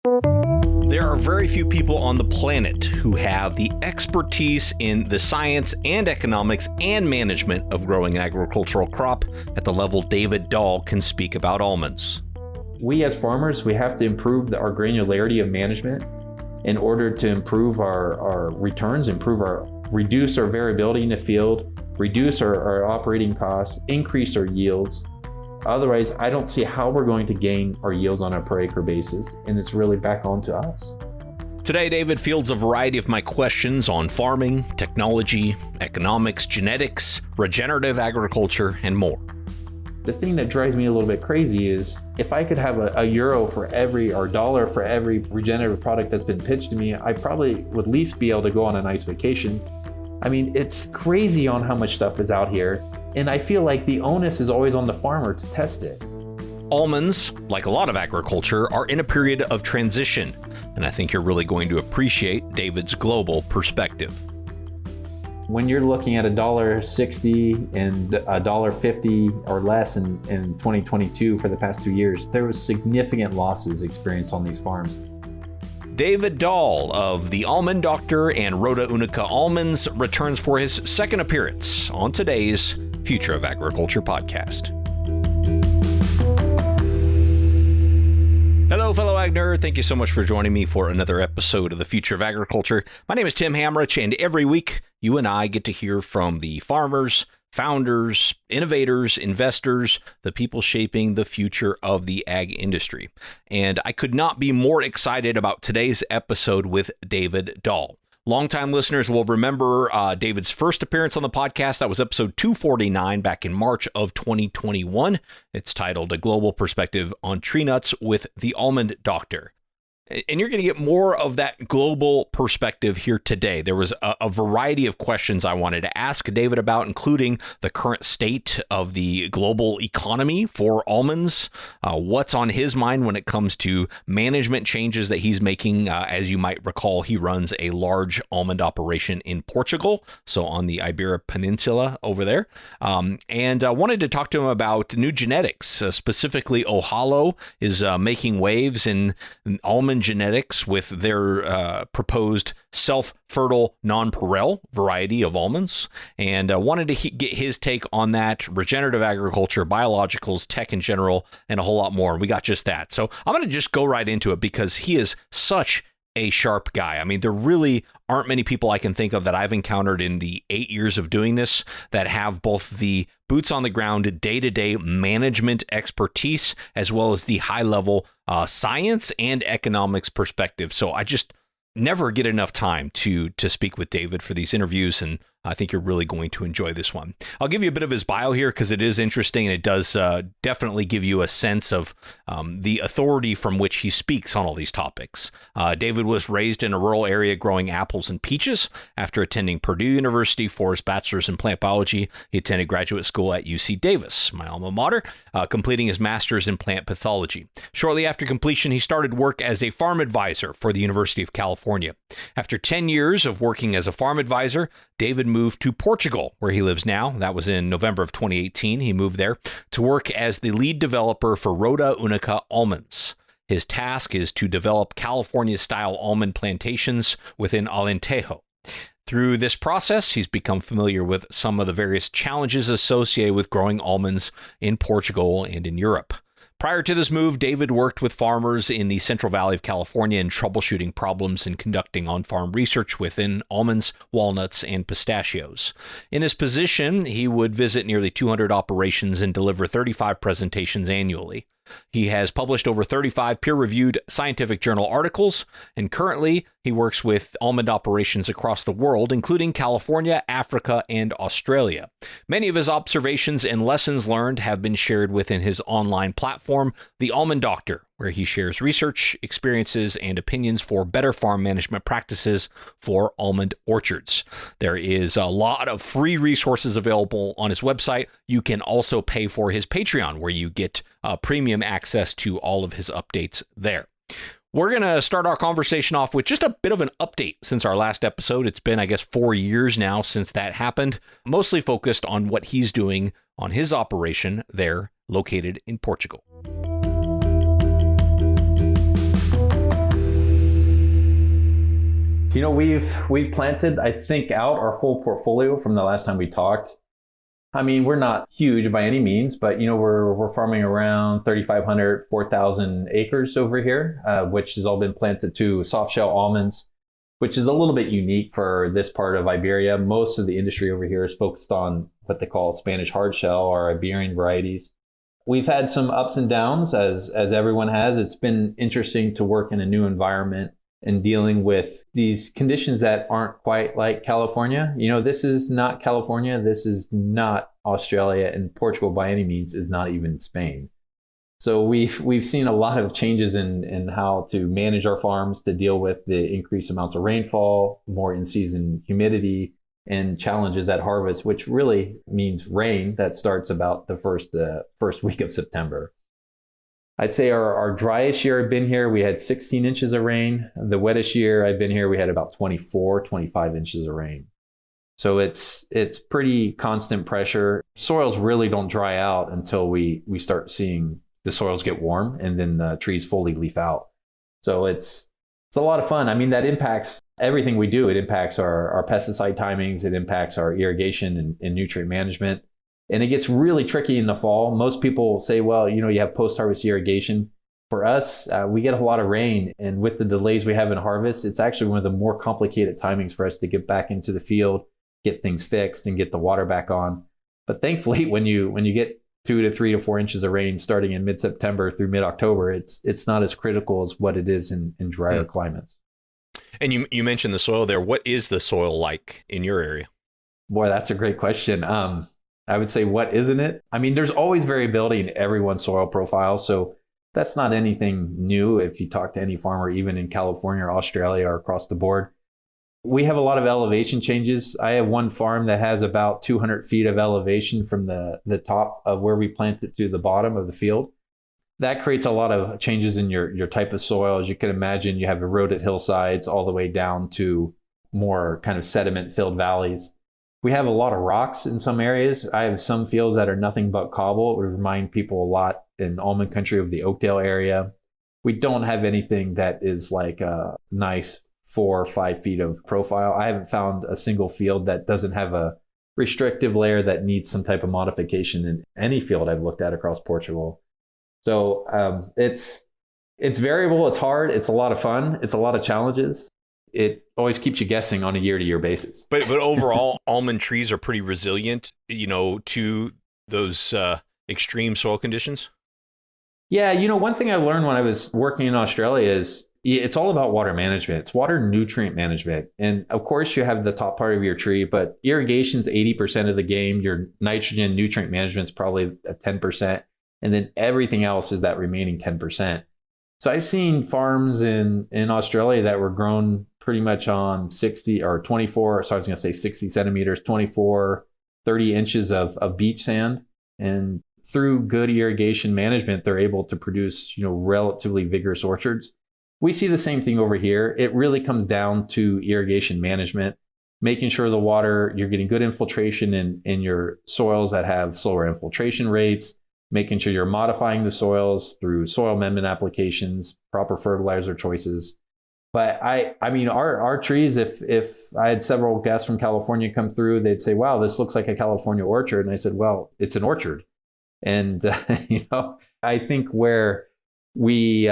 There are very few people on the planet who have the expertise in the science and economics and management of growing an agricultural crop at the level David Dahl can speak about almonds. We as farmers, we have to improve our granularity of management in order to improve our returns, reduce our variability in the field, reduce our operating costs, increase our yields. Otherwise, I don't see how we're going to gain our yields on a per acre basis, and it's really back onto us. Today, David fields a variety of my questions on farming, technology, economics, genetics, regenerative agriculture, and more. The thing that drives me a little bit crazy is if I could have a euro for every, or dollar for every regenerative product that's been pitched to me, I probably would at least be able to go on a nice vacation. I mean, it's crazy on how much stuff is out here. And I feel like the onus is always on the farmer to test it. Almonds, like a lot of agriculture, are in a period of transition, and I think you're really going to appreciate David's global perspective. When you're looking at $1.60 and $1.50 or less in 2022 for the past 2 years, there was significant losses experienced on these farms. David Dahl of the Almond Doctor and Rota Unica Almonds returns for his second appearance on today's Future of Agriculture podcast. Hello, fellow Agner. Thank you so much for joining me for another episode of the Future of Agriculture. My name is Tim Hamrich, and every week you and I get to hear from the farmers, founders, innovators, investors, the people shaping the future of the ag industry. And I could not be more excited about today's episode with David Dahl. Longtime listeners will remember David's first appearance on the podcast. That was episode 249 back in March of 2021. It's titled A Global Perspective on Tree Nuts with the Almond Doctor. And you're going to get more of that global perspective here today. There was a variety of questions I wanted to ask David about, including the current state of the global economy for almonds, what's on his mind when it comes to management changes that he's making. As you might recall, he runs a large almond operation in Portugal, so on the Iberian Peninsula over there. And I wanted to talk to him about new genetics, specifically Ohalo is making waves in almond genetics with their proposed self-fertile nonpareil variety of almonds, and wanted to get his take on that, regenerative agriculture, biologicals, tech in general, and a whole lot more. And we got just that. So I'm going to just go right into it because he is such a sharp guy. I mean, there really aren't many people I can think of that I've encountered in the 8 years of doing this that have both the boots on the ground, day-to-day management expertise, as well as the high-level science and economics perspective. So I just never get enough time to speak with David for these interviews, and I think you're really going to enjoy this one. I'll give you a bit of his bio here because it is interesting, and it does definitely give you a sense of the authority from which he speaks on all these topics. David was raised in a rural area growing apples and peaches. After attending Purdue University for his bachelor's in plant biology, he attended graduate school at UC Davis, my alma mater, completing his master's in plant pathology. Shortly after completion, he started work as a farm advisor for the University of California. After 10 years of working as a farm advisor, David moved to Portugal, where he lives now. That was in November of 2018. He moved there to work as the lead developer for Rota Unica Almonds. His task is to develop California-style almond plantations within Alentejo. Through this process, he's become familiar with some of the various challenges associated with growing almonds in Portugal and in Europe. Prior to this move, David worked with farmers in the Central Valley of California in troubleshooting problems and conducting on-farm research within almonds, walnuts, and pistachios. In this position, he would visit nearly 200 operations and deliver 35 presentations annually. He has published over 35 peer-reviewed scientific journal articles, and currently he works with almond operations across the world, including California, Africa, and Australia. Many of his observations and lessons learned have been shared within his online platform, The Almond Doctor, where he shares research, experiences, and opinions for better farm management practices for almond orchards. There is a lot of free resources available on his website. You can also pay for his Patreon, where you get premium access to all of his updates there. We're going to start our conversation off with just a bit of an update since our last episode. It's been, 4 years now since that happened, mostly focused on what he's doing on his operation there located in Portugal. We've planted, I think, out our full portfolio from the last time we talked. I mean, we're not huge by any means, but we're farming around 3,500, 4,000 acres over here, which has all been planted to soft shell almonds, which is a little bit unique for this part of Iberia. Most of the industry over here is focused on what they call Spanish hard shell or Iberian varieties. We've had some ups and downs, as everyone has. It's been interesting to work in a new environment and dealing with these conditions that aren't quite like California. This is not California. This is not Australia, and Portugal by any means is not even Spain. So we've seen a lot of changes in how to manage our farms to deal with the increased amounts of rainfall, more in-season humidity, and challenges at harvest, which really means rain that starts about the first week of September. I'd say our driest year I've been here, we had 16 inches of rain. The wettest year I've been here, we had about 24, 25 inches of rain. So it's pretty constant pressure. Soils really don't dry out until we start seeing the soils get warm and then the trees fully leaf out. So it's a lot of fun. I mean, that impacts everything we do. It impacts our pesticide timings. It impacts our irrigation and nutrient management. And it gets really tricky in the fall. Most people say, well, you have post-harvest irrigation. For us, we get a lot of rain. And with the delays we have in harvest, it's actually one of the more complicated timings for us to get back into the field, get things fixed, and get the water back on. But thankfully, when you get 2 to 3 to 4 inches of rain starting in mid-September through mid-October, it's not as critical as what it is in drier climates. And you mentioned the soil there. What is the soil like in your area? Boy, that's a great question. I would say, what isn't it? I mean, there's always variability in everyone's soil profile. So that's not anything new if you talk to any farmer, even in California or Australia or across the board. We have a lot of elevation changes. I have one farm that has about 200 feet of elevation from the top of where we planted to the bottom of the field. That creates a lot of changes in your type of soil. As you can imagine, you have eroded hillsides all the way down to more kind of sediment-filled valleys. We have a lot of rocks in some areas. I have some fields that are nothing but cobble. It would remind people a lot in almond country of the Oakdale area. We don't have anything that is like a nice 4 or 5 feet of profile. I haven't found a single field that doesn't have a restrictive layer that needs some type of modification in any field I've looked at across Portugal. So it's variable, it's hard, it's a lot of fun, it's a lot of challenges. It always keeps you guessing on a year-to-year basis. But overall, almond trees are pretty resilient, to those extreme soil conditions. Yeah, one thing I learned when I was working in Australia is it's all about water management. It's water nutrient management. And of course, you have the top part of your tree, but irrigation's 80% of the game. Your nitrogen nutrient management's probably at 10%. And then everything else is that remaining 10%. So I've seen farms in Australia that were grown pretty much on 60 or 24, so I was going to say 60 centimeters, 24, 30 inches of beach sand. And through good irrigation management, they're able to produce, relatively vigorous orchards. We see the same thing over here. It really comes down to irrigation management, making sure the water, you're getting good infiltration in your soils that have slower infiltration rates, making sure you're modifying the soils through soil amendment applications, proper fertilizer choices. But I mean, our trees, if I had several guests from California come through, they'd say, wow, this looks like a California orchard. And I said, well, it's an orchard. And, I think where we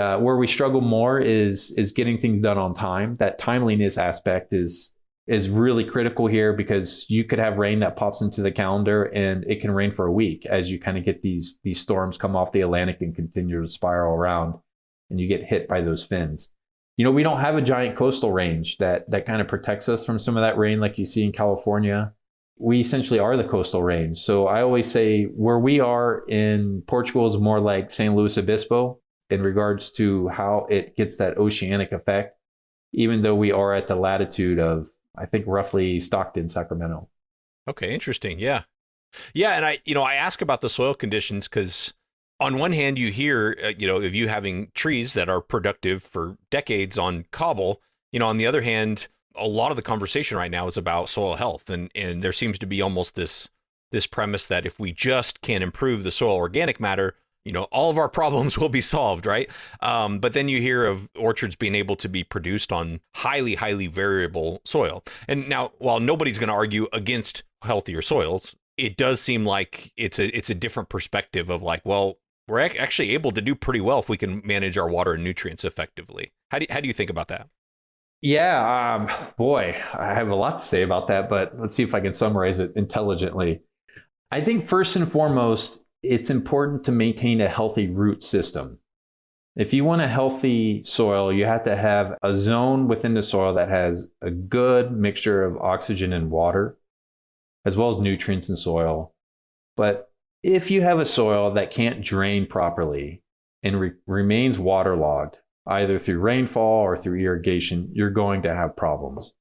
struggle more is getting things done on time. That timeliness aspect is really critical here, because you could have rain that pops into the calendar and it can rain for a week as you kind of get these storms come off the Atlantic and continue to spiral around, and you get hit by those fins. We don't have a giant coastal range that kind of protects us from some of that rain like you see in California. We essentially are the coastal range. So I always say where we are in Portugal is more like San Luis Obispo in regards to how it gets that oceanic effect, even though we are at the latitude of, I think, roughly Stockton, Sacramento. Okay, interesting. Yeah. Yeah, and I ask about the soil conditions because on one hand, you hear, of you having trees that are productive for decades on cobble. On the other hand, a lot of the conversation right now is about soil health. And there seems to be almost this premise that if we just can improve the soil organic matter, all of our problems will be solved, right? But then you hear of orchards being able to be produced on highly, highly variable soil. And now, while nobody's going to argue against healthier soils, it does seem like it's a different perspective of like, well, we're actually able to do pretty well if we can manage our water and nutrients effectively. How do you think about that? Yeah, boy, I have a lot to say about that, but let's see if I can summarize it intelligently. I think first and foremost, it's important to maintain a healthy root system. If you want a healthy soil, you have to have a zone within the soil that has a good mixture of oxygen and water, as well as nutrients in soil. But if you have a soil that can't drain properly and remains waterlogged, either through rainfall or through irrigation, you're going to have problems.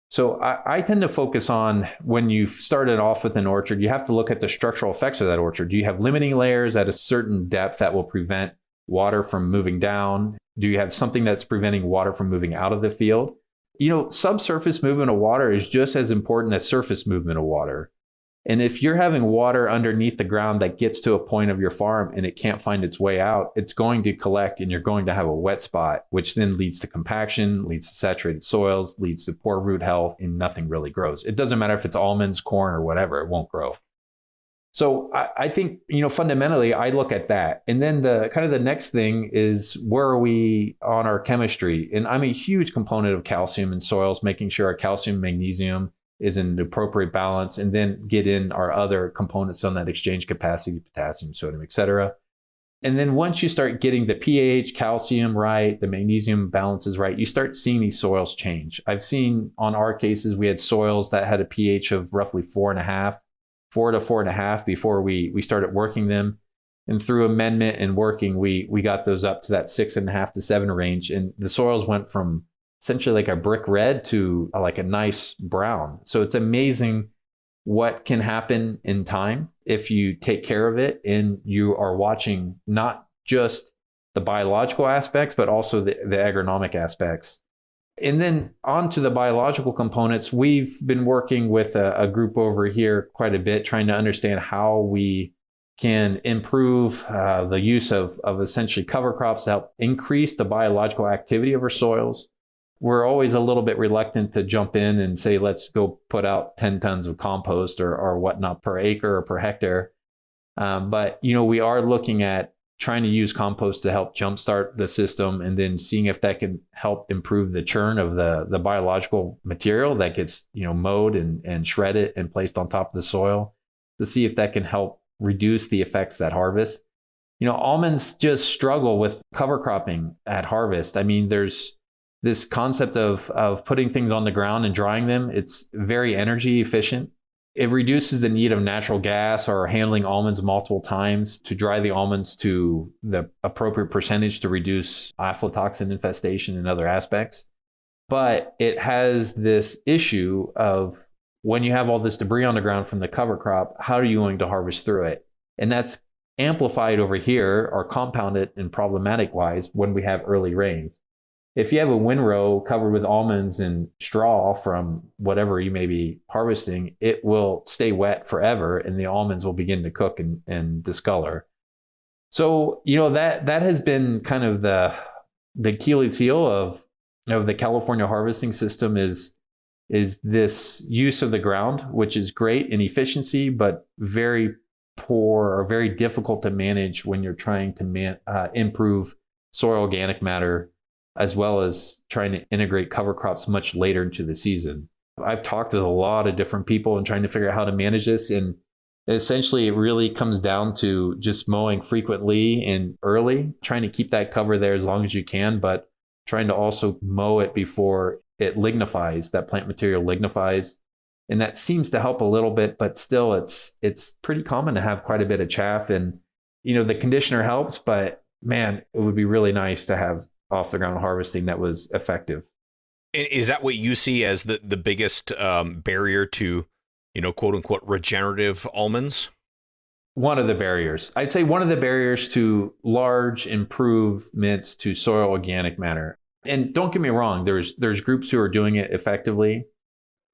So I tend to focus on, when you've started off with an orchard, you have to look at the structural effects of that orchard. Do you have limiting layers at a certain depth that will prevent water from moving down? Do you have something that's preventing water from moving out of the field? Subsurface movement of water is just as important as surface movement of water. And if you're having water underneath the ground that gets to a point of your farm and it can't find its way out, it's going to collect and you're going to have a wet spot, which then leads to compaction, leads to saturated soils, leads to poor root health, and nothing really grows. It doesn't matter if it's almonds, corn, or whatever, it won't grow. So I think, fundamentally, I look at that. And then the next thing is, where are we on our chemistry? And I'm a huge component of calcium in soils, making sure our calcium, magnesium is in the appropriate balance, and then get in our other components on that exchange capacity, potassium, sodium, et cetera. And then once you start getting the pH, calcium right, the magnesium balances right, you start seeing these soils change. I've seen on our cases, we had soils that had a pH of roughly 4.5, 4 to 4.5 before we started working them. And through amendment and working, we got those up to that 6.5 to 7 range. And the soils went from essentially like a brick red to like a nice brown. So it's amazing what can happen in time if you take care of it and you are watching not just the biological aspects, but also the agronomic aspects. And then on to the biological components, we've been working with a group over here quite a bit, trying to understand how we can improve the use of essentially cover crops to help increase the biological activity of our soils. We're always a little bit reluctant to jump in and say, let's go put out 10 tons of compost or whatnot per acre or per hectare. But, we are looking at trying to use compost to help jumpstart the system, and then seeing if that can help improve the churn of the biological material that gets, mowed and shredded and placed on top of the soil, to see if that can help reduce the effects at harvest. Almonds just struggle with cover cropping at harvest. I mean, there's this concept of putting things on the ground and drying them. It's very energy efficient. It reduces the need of natural gas or handling almonds multiple times to dry the almonds to the appropriate percentage to reduce aflatoxin infestation and other aspects. But it has this issue of, when you have all this debris on the ground from the cover crop, how are you going to harvest through it? And that's amplified over here, or compounded and problematic wise, when we have early rains. If you have a windrow covered with almonds and straw from whatever you may be harvesting, it will stay wet forever and the almonds will begin to cook and discolor. So, that has been kind of the Achilles heel of the California harvesting system is this use of the ground, which is great in efficiency, but very poor or very difficult to manage when you're trying to improve soil organic matter, as well as trying to integrate cover crops much later into the season. I've talked to a lot of different people and trying to figure out how to manage this. And essentially, it really comes down to just mowing frequently and early, trying to keep that cover there as long as you can, but trying to also mow it before it lignifies, that plant material lignifies. And that seems to help a little bit, but still it's pretty common to have quite a bit of chaff. And, the conditioner helps, but man, it would be really nice to have off the ground harvesting that was effective. Is that what you see as the biggest barrier to, quote unquote, regenerative almonds? One of the barriers. I'd say one of the barriers to large improvements to soil organic matter. And don't get me wrong, there's groups who are doing it effectively,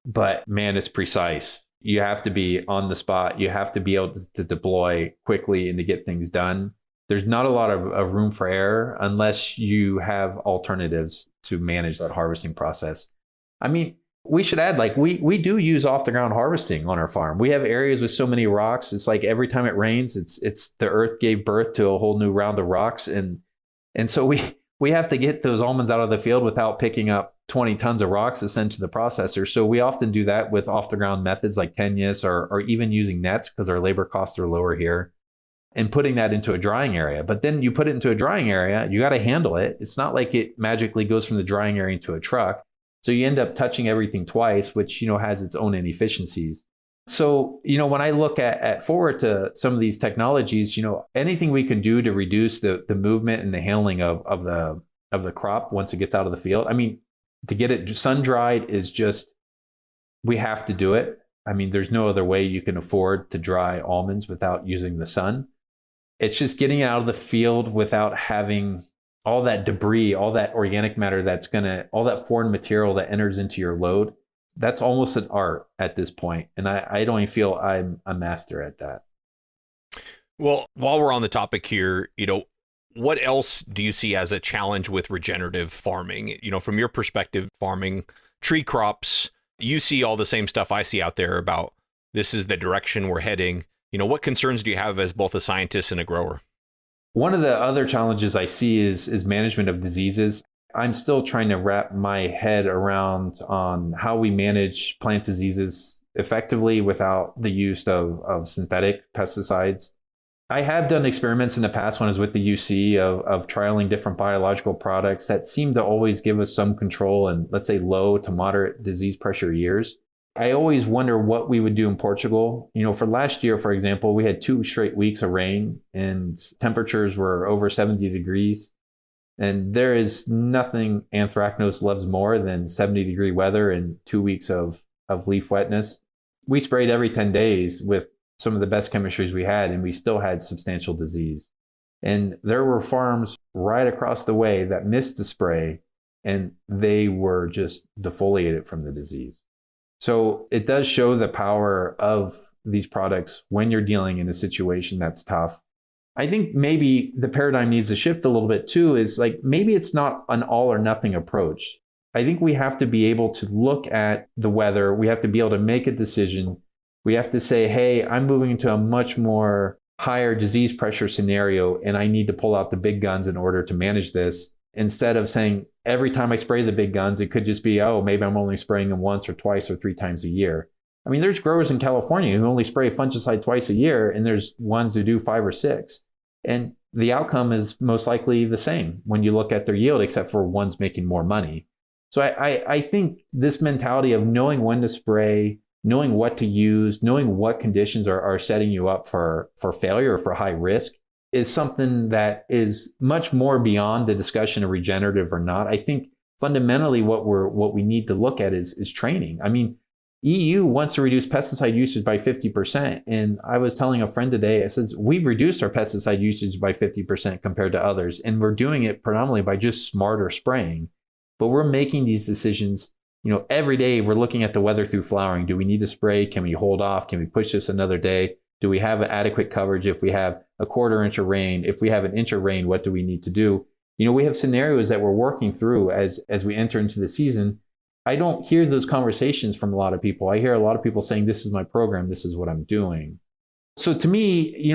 but man, it's precise. You have to be on the spot. You have to be able to deploy quickly and to get things done. there's not a lot of room for error unless you have alternatives to manage that harvesting process. I mean, we should add, like, we do use off the ground harvesting on our farm. We have areas with so many rocks. It's like every time it rains, it's the earth gave birth to a whole new round of rocks. And so we have to get those almonds out of the field without picking up 20 tons of rocks to send to the processor. So we often do that with off the ground methods like tenuous or even using nets because our labor costs are lower here, and putting that into a drying area. But then you put it into a drying area, you got to handle it. It's not like it magically goes from the drying area into a truck. So you end up touching everything twice, which, has its own inefficiencies. So, when I look at forward to some of these technologies, anything we can do to reduce the movement and the handling of the crop once it gets out of the field. I mean, to get it sun dried is just, we have to do it. I mean, there's no other way you can afford to dry almonds without using the sun. It's just getting it out of the field without having all that debris, all that organic matter all that foreign material that enters into your load. That's almost an art at this point. And I don't even feel I'm a master at that. Well, while we're on the topic here, what else do you see as a challenge with regenerative farming? From your perspective, farming tree crops, you see all the same stuff I see out there about this is the direction we're heading. What concerns do you have as both a scientist and a grower? One of the other challenges I see is management of diseases. I'm still trying to wrap my head around on how we manage plant diseases effectively without the use of synthetic pesticides. I have done experiments in the past when I was with the UC of trialing different biological products that seem to always give us some control in, let's say, low to moderate disease pressure years. I always wonder what we would do in Portugal. For last year, for example, we had 2 straight weeks of rain and temperatures were over 70 degrees. And there is nothing anthracnose loves more than 70-degree weather and 2 weeks of leaf wetness. We sprayed every 10 days with some of the best chemistries we had, and we still had substantial disease. And there were farms right across the way that missed the spray, and they were just defoliated from the disease. So it does show the power of these products when you're dealing in a situation that's tough. I think maybe the paradigm needs to shift a little bit too, is like maybe it's not an all or nothing approach. I think we have to be able to look at the weather. We have to be able to make a decision. We have to say, hey, I'm moving into a much more higher disease pressure scenario, and I need to pull out the big guns in order to manage this. Instead of saying every time I spray the big guns, it could just be, oh, maybe I'm only spraying them once or twice or 3 times a year. I mean, there's growers in California who only spray fungicide twice a year, and there's ones who do 5 or 6. And the outcome is most likely the same when you look at their yield, except for one's making more money. So I think this mentality of knowing when to spray, knowing what to use, knowing what conditions are setting you up for failure or for high risk is something that is much more beyond the discussion of regenerative or not. I think fundamentally what we need to look at is training. I mean, EU wants to reduce pesticide usage by 50%. And I was telling a friend today, I said, we've reduced our pesticide usage by 50% compared to others. And we're doing it predominantly by just smarter spraying. But we're making these decisions, every day we're looking at the weather through flowering. Do we need to spray? Can we hold off? Can we push this another day? Do we have adequate coverage? If we have a 1/4 inch of rain, if we have an inch of rain, what do we need to do? We have scenarios that we're working through as we enter into the season. I don't hear those conversations from a lot of people. I hear a lot of people saying, this is my program, this is what I'm doing. So to me,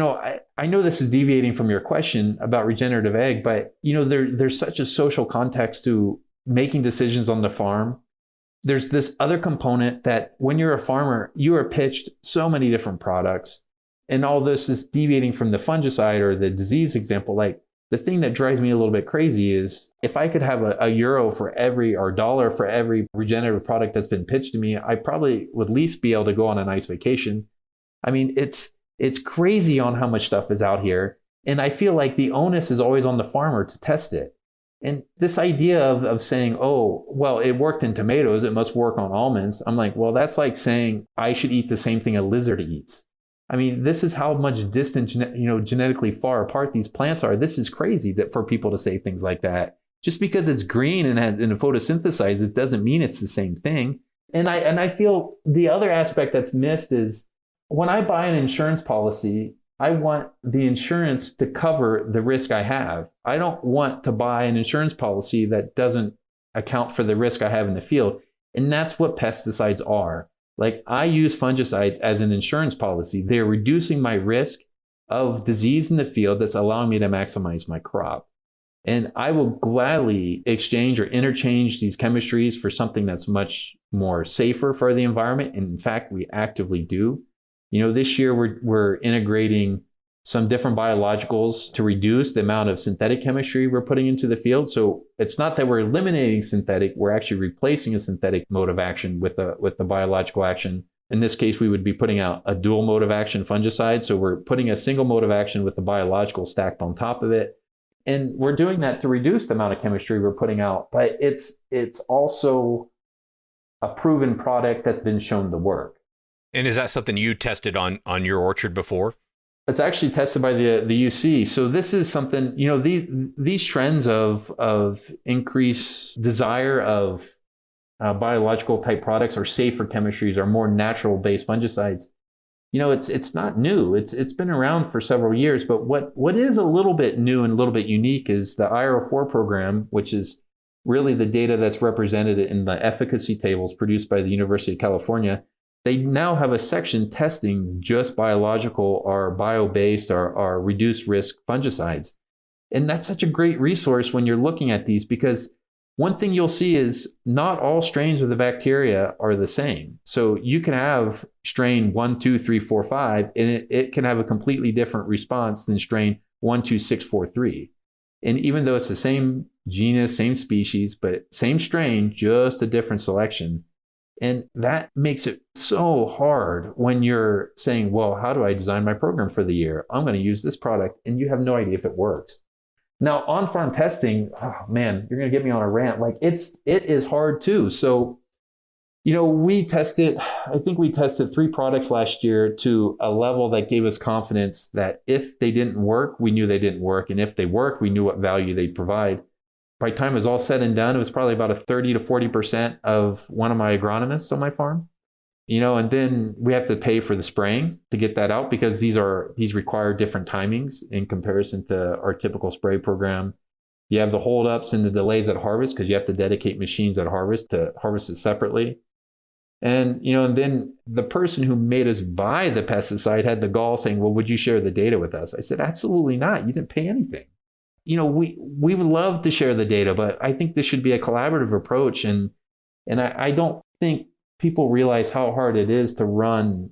I know this is deviating from your question about regenerative ag, but there's such a social context to making decisions on the farm. There's this other component that when you're a farmer, you are pitched so many different products. And all this is deviating from the fungicide or the disease example. Like, the thing that drives me a little bit crazy is if I could have a euro for every, or $1 for every regenerative product that's been pitched to me, I probably would at least be able to go on a nice vacation. I mean, it's crazy on how much stuff is out here. And I feel like the onus is always on the farmer to test it. And this idea of saying, oh, well, it worked in tomatoes, it must work on almonds. I'm like, well, that's like saying I should eat the same thing a lizard eats. I mean, this is how much distant, genetically far apart these plants are. This is crazy that for people to say things like that. Just because it's green and photosynthesized, it doesn't mean it's the same thing. And I feel the other aspect that's missed is when I buy an insurance policy, I want the insurance to cover the risk I have. I don't want to buy an insurance policy that doesn't account for the risk I have in the field. And that's what pesticides are. Like, I use fungicides as an insurance policy. They're reducing my risk of disease in the field that's allowing me to maximize my crop. And I will gladly exchange or interchange these chemistries for something that's much more safer for the environment. And in fact, we actively do. This year we're integrating some different biologicals to reduce the amount of synthetic chemistry we're putting into the field. So it's not that we're eliminating synthetic, we're actually replacing a synthetic mode of action with the biological action. In this case, we would be putting out a dual mode of action fungicide. So we're putting a single mode of action with the biological stacked on top of it. And we're doing that to reduce the amount of chemistry we're putting out. But it's also a proven product that's been shown to work. And is that something you tested on your orchard before? It's actually tested by the UC. So this is something, these trends of increased desire of biological type products or safer chemistries or more natural based fungicides. It's not new. It's been around for several years. But what is a little bit new and a little bit unique is the IR4 program, which is really the data that's represented in the efficacy tables produced by the University of California. They now have a section testing just biological or bio-based or reduced risk fungicides. And that's such a great resource when you're looking at these, because one thing you'll see is not all strains of the bacteria are the same. So you can have strain 1, 2, 3, 4, 5, and it can have a completely different response than strain 1, 2, 6, 4, 3. And even though it's the same genus, same species, but same strain, just a different selection. And that makes it so hard when you're saying, well, how do I design my program for the year? I'm going to use this product, and you have no idea if it works. Now, on-farm testing, oh man, you're going to get me on a rant. Like, it is hard too. So, we tested 3 products last year to a level that gave us confidence that if they didn't work, we knew they didn't work. And if they worked, we knew what value they'd provide. By the time it was all said and done, it was probably about a 30 to 40% of one of my agronomists on my farm. And then we have to pay for the spraying to get that out, because these require different timings in comparison to our typical spray program. You have the holdups and the delays at harvest because you have to dedicate machines at harvest to harvest it separately. And, and then the person who made us buy the pesticide had the gall saying, well, would you share the data with us? I said, absolutely not. You didn't pay anything. We would love to share the data, but I think this should be a collaborative approach. And I don't think people realize how hard it is to run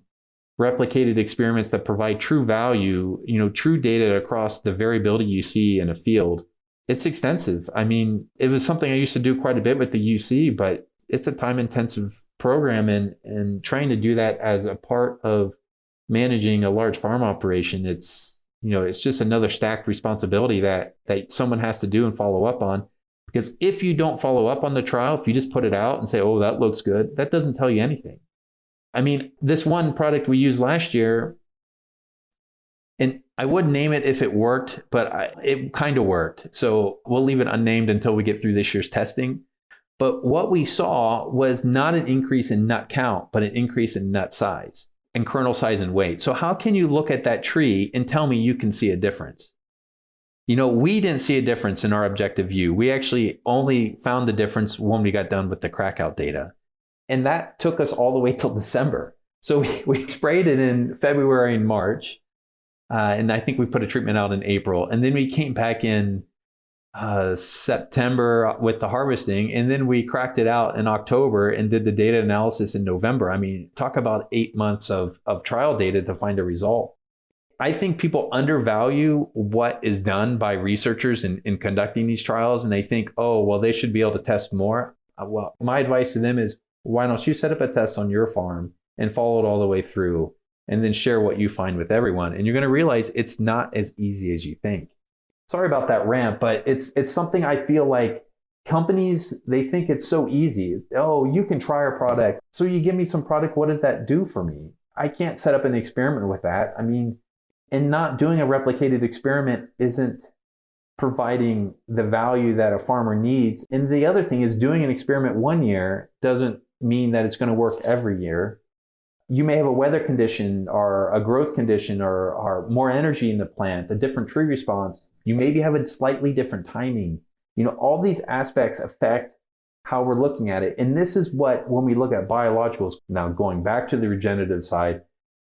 replicated experiments that provide true value, true data across the variability you see in a field. It's extensive. I mean, it was something I used to do quite a bit with the UC, but it's a time-intensive program, and trying to do that as a part of managing a large farm operation, it's just another stacked responsibility that someone has to do and follow up on. Because if you don't follow up on the trial, if you just put it out and say, oh, that looks good, that doesn't tell you anything. I mean, this one product we used last year, and I would name it if it worked, but it kind of worked. So we'll leave it unnamed until we get through this year's testing. But what we saw was not an increase in nut count, but an increase in nut size and kernel size and weight. So how can you look at that tree and tell me you can see a difference? We didn't see a difference in our objective view. We actually only found the difference when we got done with the crackout data. And that took us all the way till December. So we sprayed it in February and March. And I think we put a treatment out in April. And then we came back in September with the harvesting, and then we cracked it out in October and did the data analysis in November. I mean, talk about 8 months of trial data to find a result. I think people undervalue what is done by researchers in conducting these trials, and they think, oh, well, they should be able to test more. Well, my advice to them is, why don't you set up a test on your farm and follow it all the way through, and then share what you find with everyone. And you're going to realize it's not as easy as you think. Sorry about that rant, but it's something I feel like companies, they think it's so easy. Oh, you can try our product. So you give me some product, what does that do for me? I can't set up an experiment with that. I mean, and not doing a replicated experiment isn't providing the value that a farmer needs. And the other thing is, doing an experiment one year doesn't mean that it's going to work every year. you may have a weather condition or a growth condition or more energy in the plant, a different tree response. You maybe have a slightly different timing. All these aspects affect how we're looking at it. And this is what, when we look at biologicals, now going back to the regenerative side,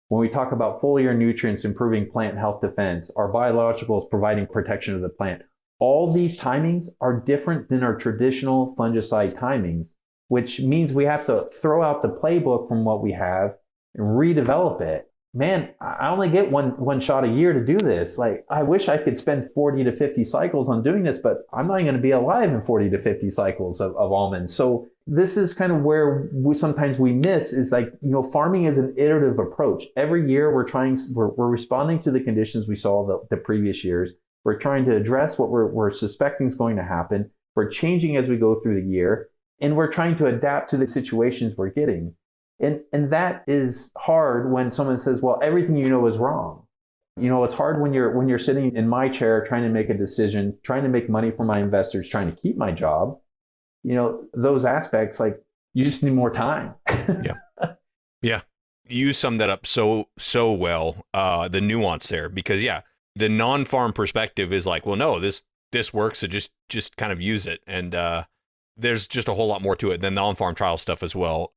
when we talk about foliar nutrients improving plant health defense, our biologicals providing protection of the plant, all these timings are different than our traditional fungicide timings, which means we have to throw out the playbook from what we have and redevelop it. Man, I only get one shot a year to do this. Like, I wish I could spend 40 to 50 cycles on doing this, but I'm not going to be alive in 40 to 50 cycles of almonds. So this is kind of where sometimes we miss is like, farming is an iterative approach. Every year we're responding to the conditions we saw the previous years. We're trying to address what we're suspecting is going to happen. We're changing as we go through the year, and we're trying to adapt to the situations we're getting. And that is hard when someone says, well, everything is wrong. It's hard when you're sitting in my chair trying to make a decision, trying to make money for my investors, trying to keep my job. Those aspects, like, you just need more time. Yeah. You summed that up so well, the nuance there, because the non-farm perspective is like, well, no, this works, so just kind of use it. And there's just a whole lot more to it than non-farm trial stuff as well.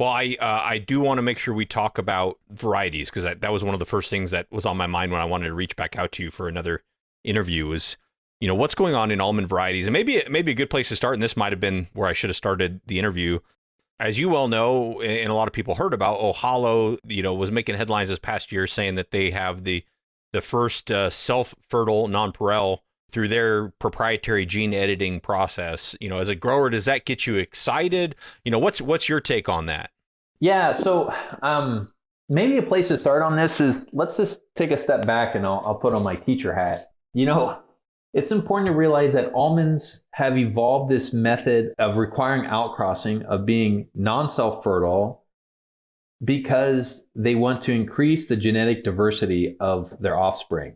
Well, I do want to make sure we talk about varieties, because that was one of the first things that was on my mind when I wanted to reach back out to you for another interview was, what's going on in almond varieties. And maybe a good place to start, and this might have been where I should have started the interview. As you well know, and a lot of people heard about, Ohalo, was making headlines this past year saying that they have the first self-fertile nonpareil through their proprietary gene editing process. As a grower, does that get you excited? What's your take on that? Yeah, so maybe a place to start on this is, let's just take a step back, and I'll put on my teacher hat. It's important to realize that almonds have evolved this method of requiring outcrossing, of being non-self-fertile, because they want to increase the genetic diversity of their offspring.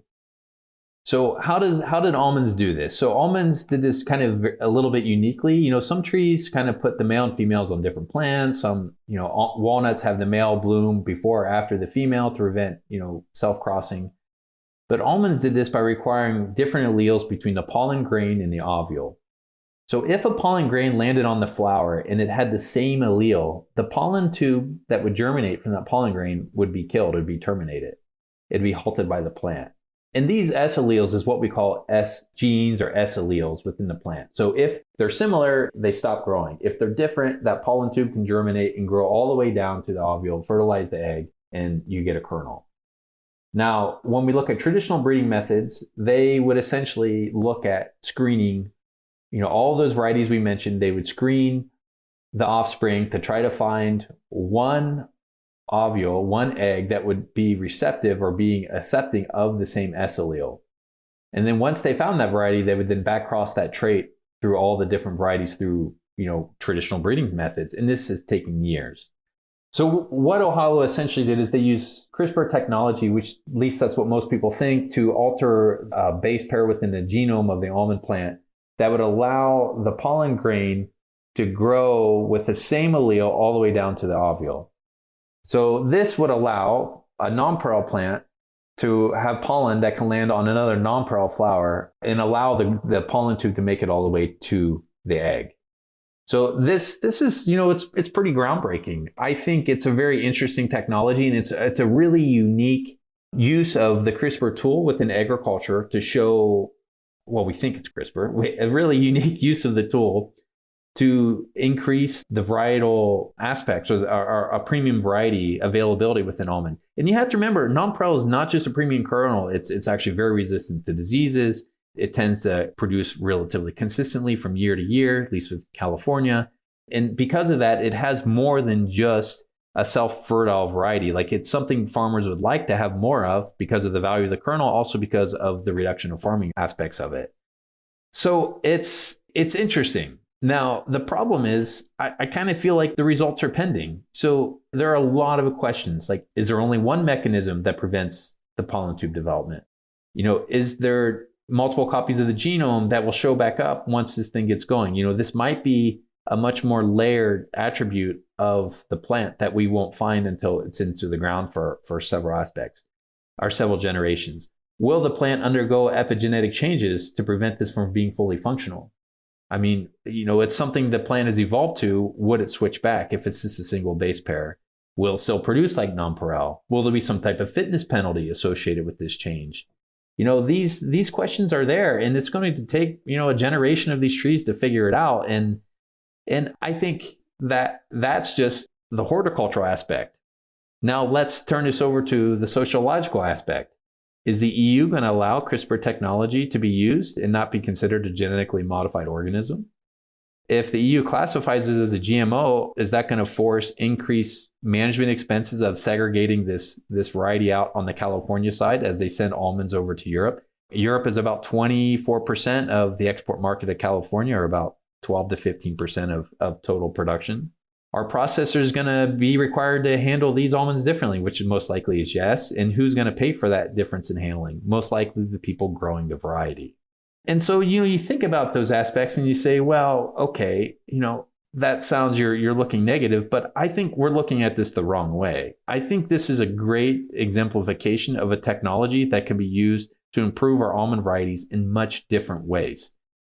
So how did almonds do this? So almonds did this kind of a little bit uniquely. Some trees kind of put the male and females on different plants. Some, walnuts have the male bloom before or after the female to prevent, self-crossing. But almonds did this by requiring different alleles between the pollen grain and the ovule. So if a pollen grain landed on the flower and it had the same allele, the pollen tube that would germinate from that pollen grain would be killed, it would be terminated. It'd be halted by the plant. And these S alleles is what we call S genes or S alleles within the plant. So if they're similar, they stop growing. If they're different, that pollen tube can germinate and grow all the way down to the ovule, fertilize the egg, and you get a kernel. Now, when we look at traditional breeding methods, they would essentially look at screening, all those varieties we mentioned. They would screen the offspring to try to find one ovule, one egg that would be receptive or being accepting of the same S allele. And then once they found that variety, they would then back cross that trait through all the different varieties through, traditional breeding methods. And this has taken years. So what Ohalo essentially did is they used CRISPR technology, which at least that's what most people think, to alter a base pair within the genome of the almond plant that would allow the pollen grain to grow with the same allele all the way down to the ovule. So this would allow a nonpareil plant to have pollen that can land on another nonpareil flower and allow the pollen tube to make it all the way to the egg. So this is, it's pretty groundbreaking. I think it's a very interesting technology, and it's a really unique use of the CRISPR tool within agriculture to show, well, we think it's CRISPR, a really unique use of the tool to increase the varietal aspects or a premium variety availability within almond. And you have to remember, nonpareil is not just a premium kernel. It's actually very resistant to diseases. It tends to produce relatively consistently from year to year, at least with California. And because of that, it has more than just a self-fertile variety. Like, it's something farmers would like to have more of because of the value of the kernel, also because of the reduction of farming aspects of it. So it's interesting. Now, the problem is, I kind of feel like the results are pending. So there are a lot of questions, like, is there only one mechanism that prevents the pollen tube development? Is there multiple copies of the genome that will show back up once this thing gets going? This might be a much more layered attribute of the plant that we won't find until it's into the ground for several aspects or several generations. Will the plant undergo epigenetic changes to prevent this from being fully functional? I mean, it's something the plant has evolved to. Would it switch back if it's just a single base pair? Will it still produce like nonpareil? Will there be some type of fitness penalty associated with this change? These questions are there, and it's going to take, a generation of these trees to figure it out. And I think that's just the horticultural aspect. Now let's turn this over to the sociological aspect. Is the EU going to allow CRISPR technology to be used and not be considered a genetically modified organism? If the EU classifies it as a GMO, is that going to force increased management expenses of segregating this variety out on the California side as they send almonds over to Europe? Europe is about 24% of the export market of California, or about 12 to 15% of total production. Are processors going to be required to handle these almonds differently, which most likely is yes. And who's going to pay for that difference in handling? Most likely the people growing the variety. And so, you think about those aspects and you say, well, okay, that sounds you're looking negative, but I think we're looking at this the wrong way. I think this is a great exemplification of a technology that can be used to improve our almond varieties in much different ways.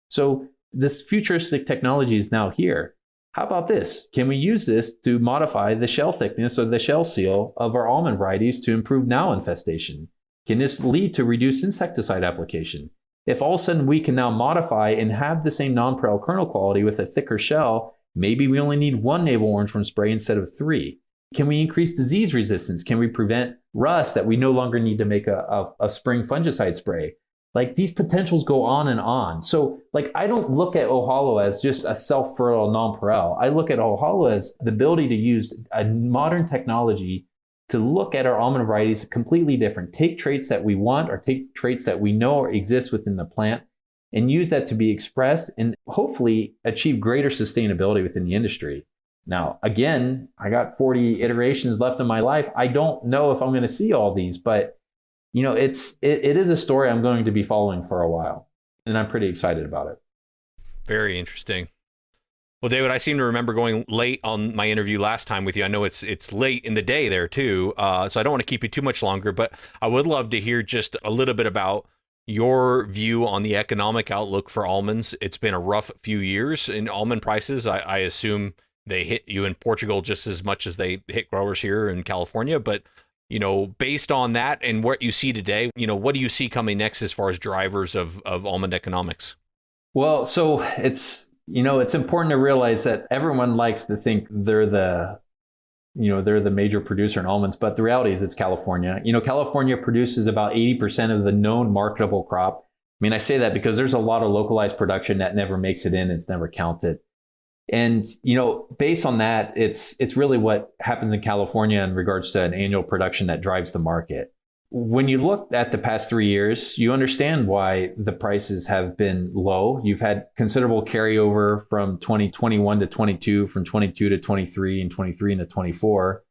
So this futuristic technology is now here. How about this? Can we use this to modify the shell thickness or the shell seal of our almond varieties to improve gnat infestation? Can this lead to reduced insecticide application? If all of a sudden we can now modify and have the same nonpareil kernel quality with a thicker shell, maybe we only need one navel orangeworm spray instead of 3. Can we increase disease resistance? Can we prevent rust that we no longer need to make a spring fungicide spray? Like, these potentials go on and on. So I don't look at Ohalo as just a self-fertile nonpareil. I look at Ohalo as the ability to use a modern technology to look at our almond varieties completely different. Take traits that we want or take traits that we know exist within the plant and use that to be expressed and hopefully achieve greater sustainability within the industry. Now, again, I got 40 iterations left in my life. I don't know if I'm going to see all these, but it is a story I'm going to be following for a while, and I'm pretty excited about it. Very interesting. Well, David, I seem to remember going late on my interview last time with you. I know it's late in the day there too, so I don't want to keep you too much longer, but I would love to hear just a little bit about your view on the economic outlook for almonds. It's been a rough few years in almond prices. I assume they hit you in Portugal just as much as they hit growers here in California, but based on that and what you see today, what do you see coming next as far as drivers of almond economics? Well, so it's important to realize that everyone likes to think they're the major producer in almonds, but the reality is it's California. California produces about 80% of the known marketable crop. I mean, I say that because there's a lot of localized production that never makes it in. It's never counted. And, based on that, it's really what happens in California in regards to an annual production that drives the market. When you look at the past 3 years, you understand why the prices have been low. You've had considerable carryover from 2021 to 22, from 22 to 23, and 23 into 24.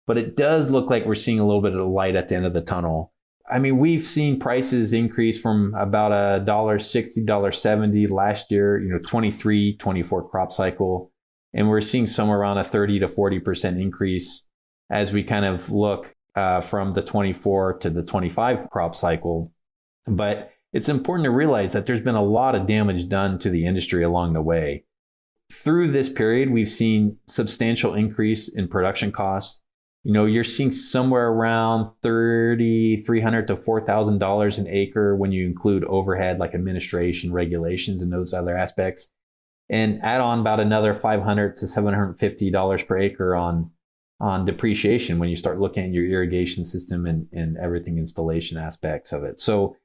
But it does look like we're seeing a little bit of light at the end of the tunnel. I mean, we've seen prices increase from about $1.60, $1.70 last year, 23, 24 crop cycle. And we're seeing somewhere around a 30 to 40% increase as we kind of look from the 24 to the 25 crop cycle. But it's important to realize that there's been a lot of damage done to the industry along the way. Through this period, we've seen substantial increase in production costs. You're seeing somewhere around $3,300 to $4,000 an acre when you include overhead like administration, regulations, and those other aspects. And add on about another $500 to $750 per acre on depreciation when you start looking at your irrigation system and everything installation aspects of it. So,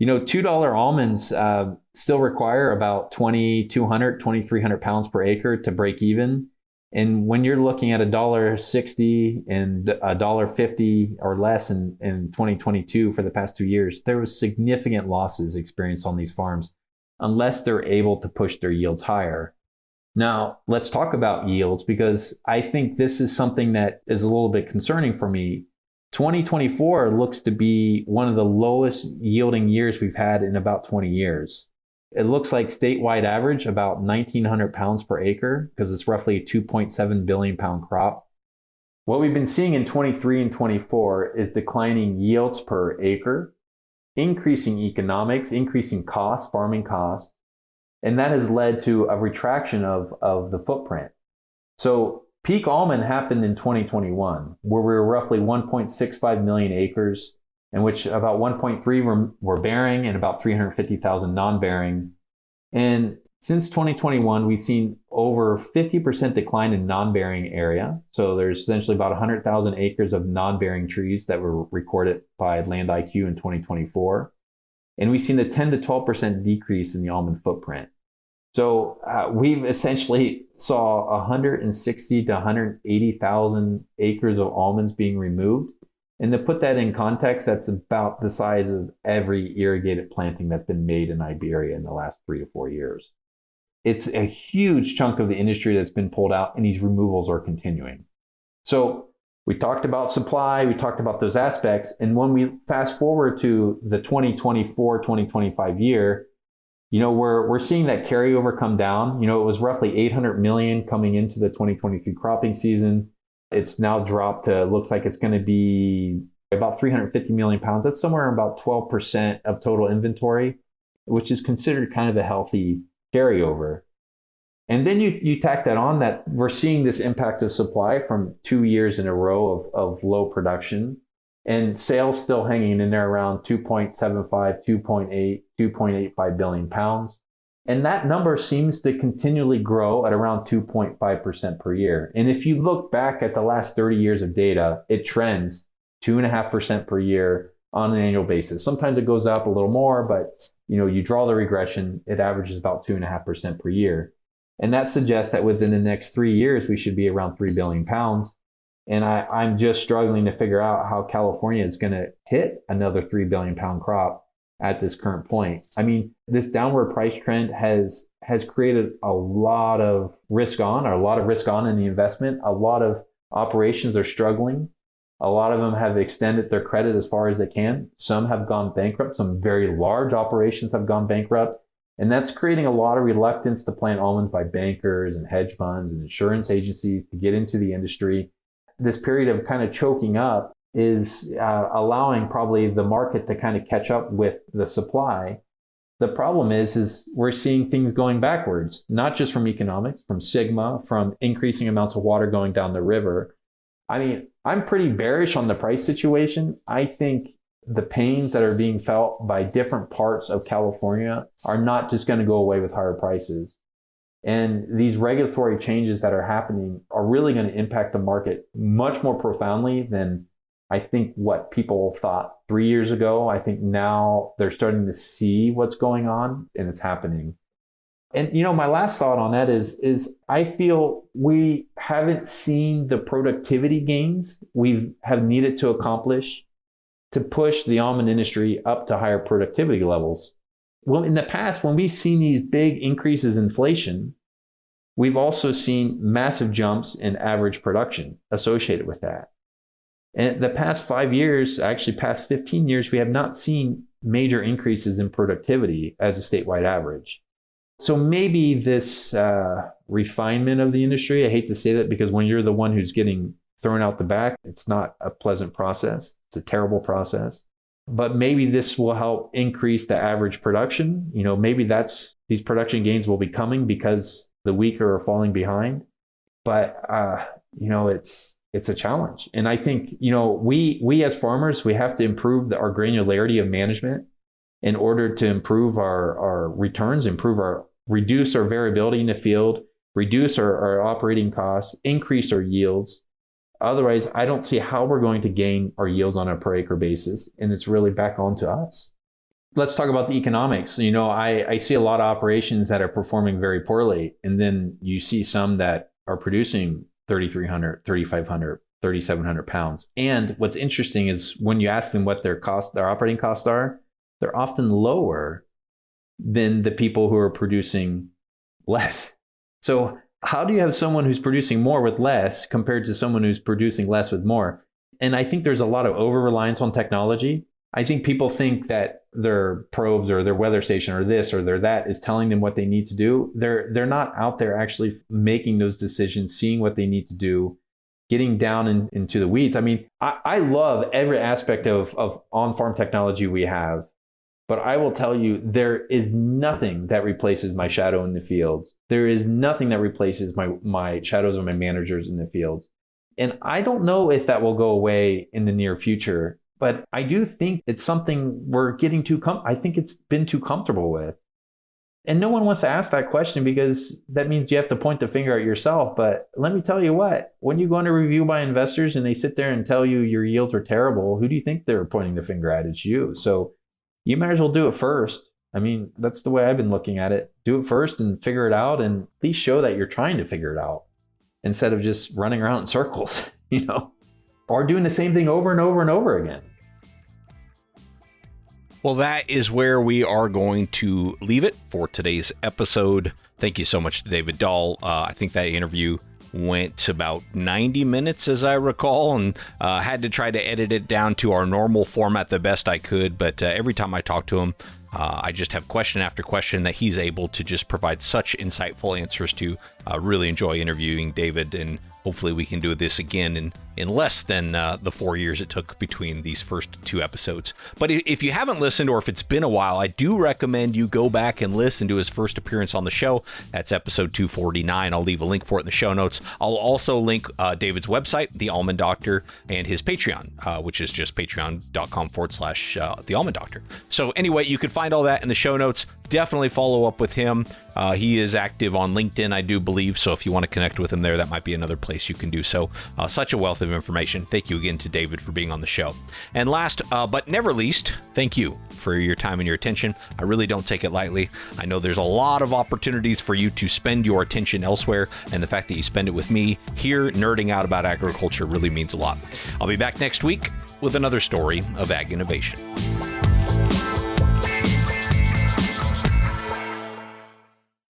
$2 almonds still require about 2,200, 2,300 pounds per acre to break even. And when you're looking at $1.60 and $1.50 or less in 2022 for the past 2 years, there was significant losses experienced on these farms unless they're able to push their yields higher. Now, let's talk about yields, because I think this is something that is a little bit concerning for me. 2024 looks to be one of the lowest yielding years we've had in about 20 years. It looks like statewide average about 1,900 pounds per acre because it's roughly a 2.7 billion pound crop. What we've been seeing in 23 and 24 is declining yields per acre, increasing economics, increasing costs, farming costs, and that has led to a retraction of the footprint. So peak almond happened in 2021, where we were roughly 1.65 million acres, in which about 1.3 were bearing and about 350,000 non-bearing. And since 2021, we've seen over 50% decline in non-bearing area. So there's essentially about 100,000 acres of non-bearing trees that were recorded by Land IQ in 2024. And we've seen a 10 to 12% decrease in the almond footprint. So we've essentially saw 160 to 180,000 acres of almonds being removed. And to put that in context, that's about the size of every irrigated planting that's been made in Iberia in the last 3 to 4 years. It's a huge chunk of the industry that's been pulled out, and these removals are continuing. So we talked about supply, we talked about those aspects. And when we fast forward to the 2024-2025 year, we're seeing that carryover come down. It was roughly 800 million coming into the 2023 cropping season. It's now dropped to, looks like it's going to be about 350 million pounds. That's somewhere about 12% of total inventory, which is considered kind of a healthy carryover. And then you tack that on that we're seeing this impact of supply from 2 years in a row of low production, and sales still hanging in there around 2.75, 2.8, 2.85 billion pounds. And that number seems to continually grow at around 2.5% per year. And if you look back at the last 30 years of data, it trends 2.5% per year on an annual basis. Sometimes it goes up a little more, but you draw the regression, it averages about 2.5% per year. And that suggests that within the next 3 years, we should be around 3 billion pounds. And I'm just struggling to figure out how California is going to hit another 3 billion pound crop at this current point. I mean, this downward price trend has created a lot of risk on in the investment. A lot of operations are struggling. A lot of them have extended their credit as far as they can. Some have gone bankrupt. Some very large operations have gone bankrupt. And that's creating a lot of reluctance to plant almonds by bankers and hedge funds and insurance agencies to get into the industry. This period of kind of choking up is allowing probably the market to kind of catch up with the supply. The problem is we're seeing things going backwards, not just from economics, from Sigma, from increasing amounts of water going down the river. I mean, I'm pretty bearish on the price situation. I think the pains that are being felt by different parts of California are not just going to go away with higher prices. And these regulatory changes that are happening are really going to impact the market much more profoundly than I think what people thought 3 years ago. I think now they're starting to see what's going on, and it's happening. And my last thought on that is I feel we haven't seen the productivity gains we have needed to accomplish to push the almond industry up to higher productivity levels. Well, in the past, when we've seen these big increases in inflation, we've also seen massive jumps in average production associated with that. And the past 5 years, actually past 15 years, we have not seen major increases in productivity as a statewide average. So maybe this refinement of the industry, I hate to say that because when you're the one who's getting thrown out the back, it's not a pleasant process. It's a terrible process. But maybe this will help increase the average production. Maybe these production gains will be coming because the weaker are falling behind. But, it's a challenge. And I think, we as farmers, we have to improve our granularity of management in order to improve our returns, reduce our variability in the field, reduce our operating costs, increase our yields. Otherwise, I don't see how we're going to gain our yields on a per acre basis. And it's really back on to us. Let's talk about the economics. I see a lot of operations that are performing very poorly. And then you see some that are producing 3,300, 3,500, 3,700 pounds. And what's interesting is when you ask them what their operating costs are, they're often lower than the people who are producing less. So how do you have someone who's producing more with less compared to someone who's producing less with more? And I think there's a lot of over-reliance on technology. I think people think that their probes or their weather station or this or their that is telling them what they need to do. They're not out there actually making those decisions, seeing what they need to do, getting down into the weeds. I mean, I love every aspect of on-farm technology we have, but I will tell you, there is nothing that replaces my shadow in the fields. There is nothing that replaces my shadows of my managers in the fields. And I don't know if that will go away in the near future, but I do think it's something we're getting I think it's been too comfortable with. And no one wants to ask that question because that means you have to point the finger at yourself. But let me tell you what, when you go under review by investors and they sit there and tell you your yields are terrible, who do you think they're pointing the finger at? It's you. So you might as well do it first. I mean, that's the way I've been looking at it. Do it first and figure it out, and at least show that you're trying to figure it out instead of just running around in circles, or doing the same thing over and over and over again. Well, that is where we are going to leave it for today's episode. Thank you so much to David Dahl. I think that interview went about 90 minutes, as I recall, and had to try to edit it down to our normal format the best I could. But every time I talk to him, I just have question after question that he's able to just provide such insightful answers to. Really enjoy interviewing David, and hopefully we can do this again in less than the 4 years it took between these first two episodes. But if you haven't listened, or if it's been a while, I do recommend you go back and listen to his first appearance on the show. That's episode 249. I'll leave a link for it in the show notes. I'll also link David's website, The Almond Doctor, and his Patreon, which is just patreon.com/The Almond Doctor. So anyway, you can find all that in the show notes. Definitely follow up with him. He is active on LinkedIn, I do believe. So if you want to connect with him there, that might be another place you can do so. Such a wealth of information. Thank you again to David for being on the show. And last but never least, thank you for your time and your attention. I really don't take it lightly. I know there's a lot of opportunities for you to spend your attention elsewhere, and the fact that you spend it with me here nerding out about agriculture really means a lot. I'll be back next week with another story of ag innovation.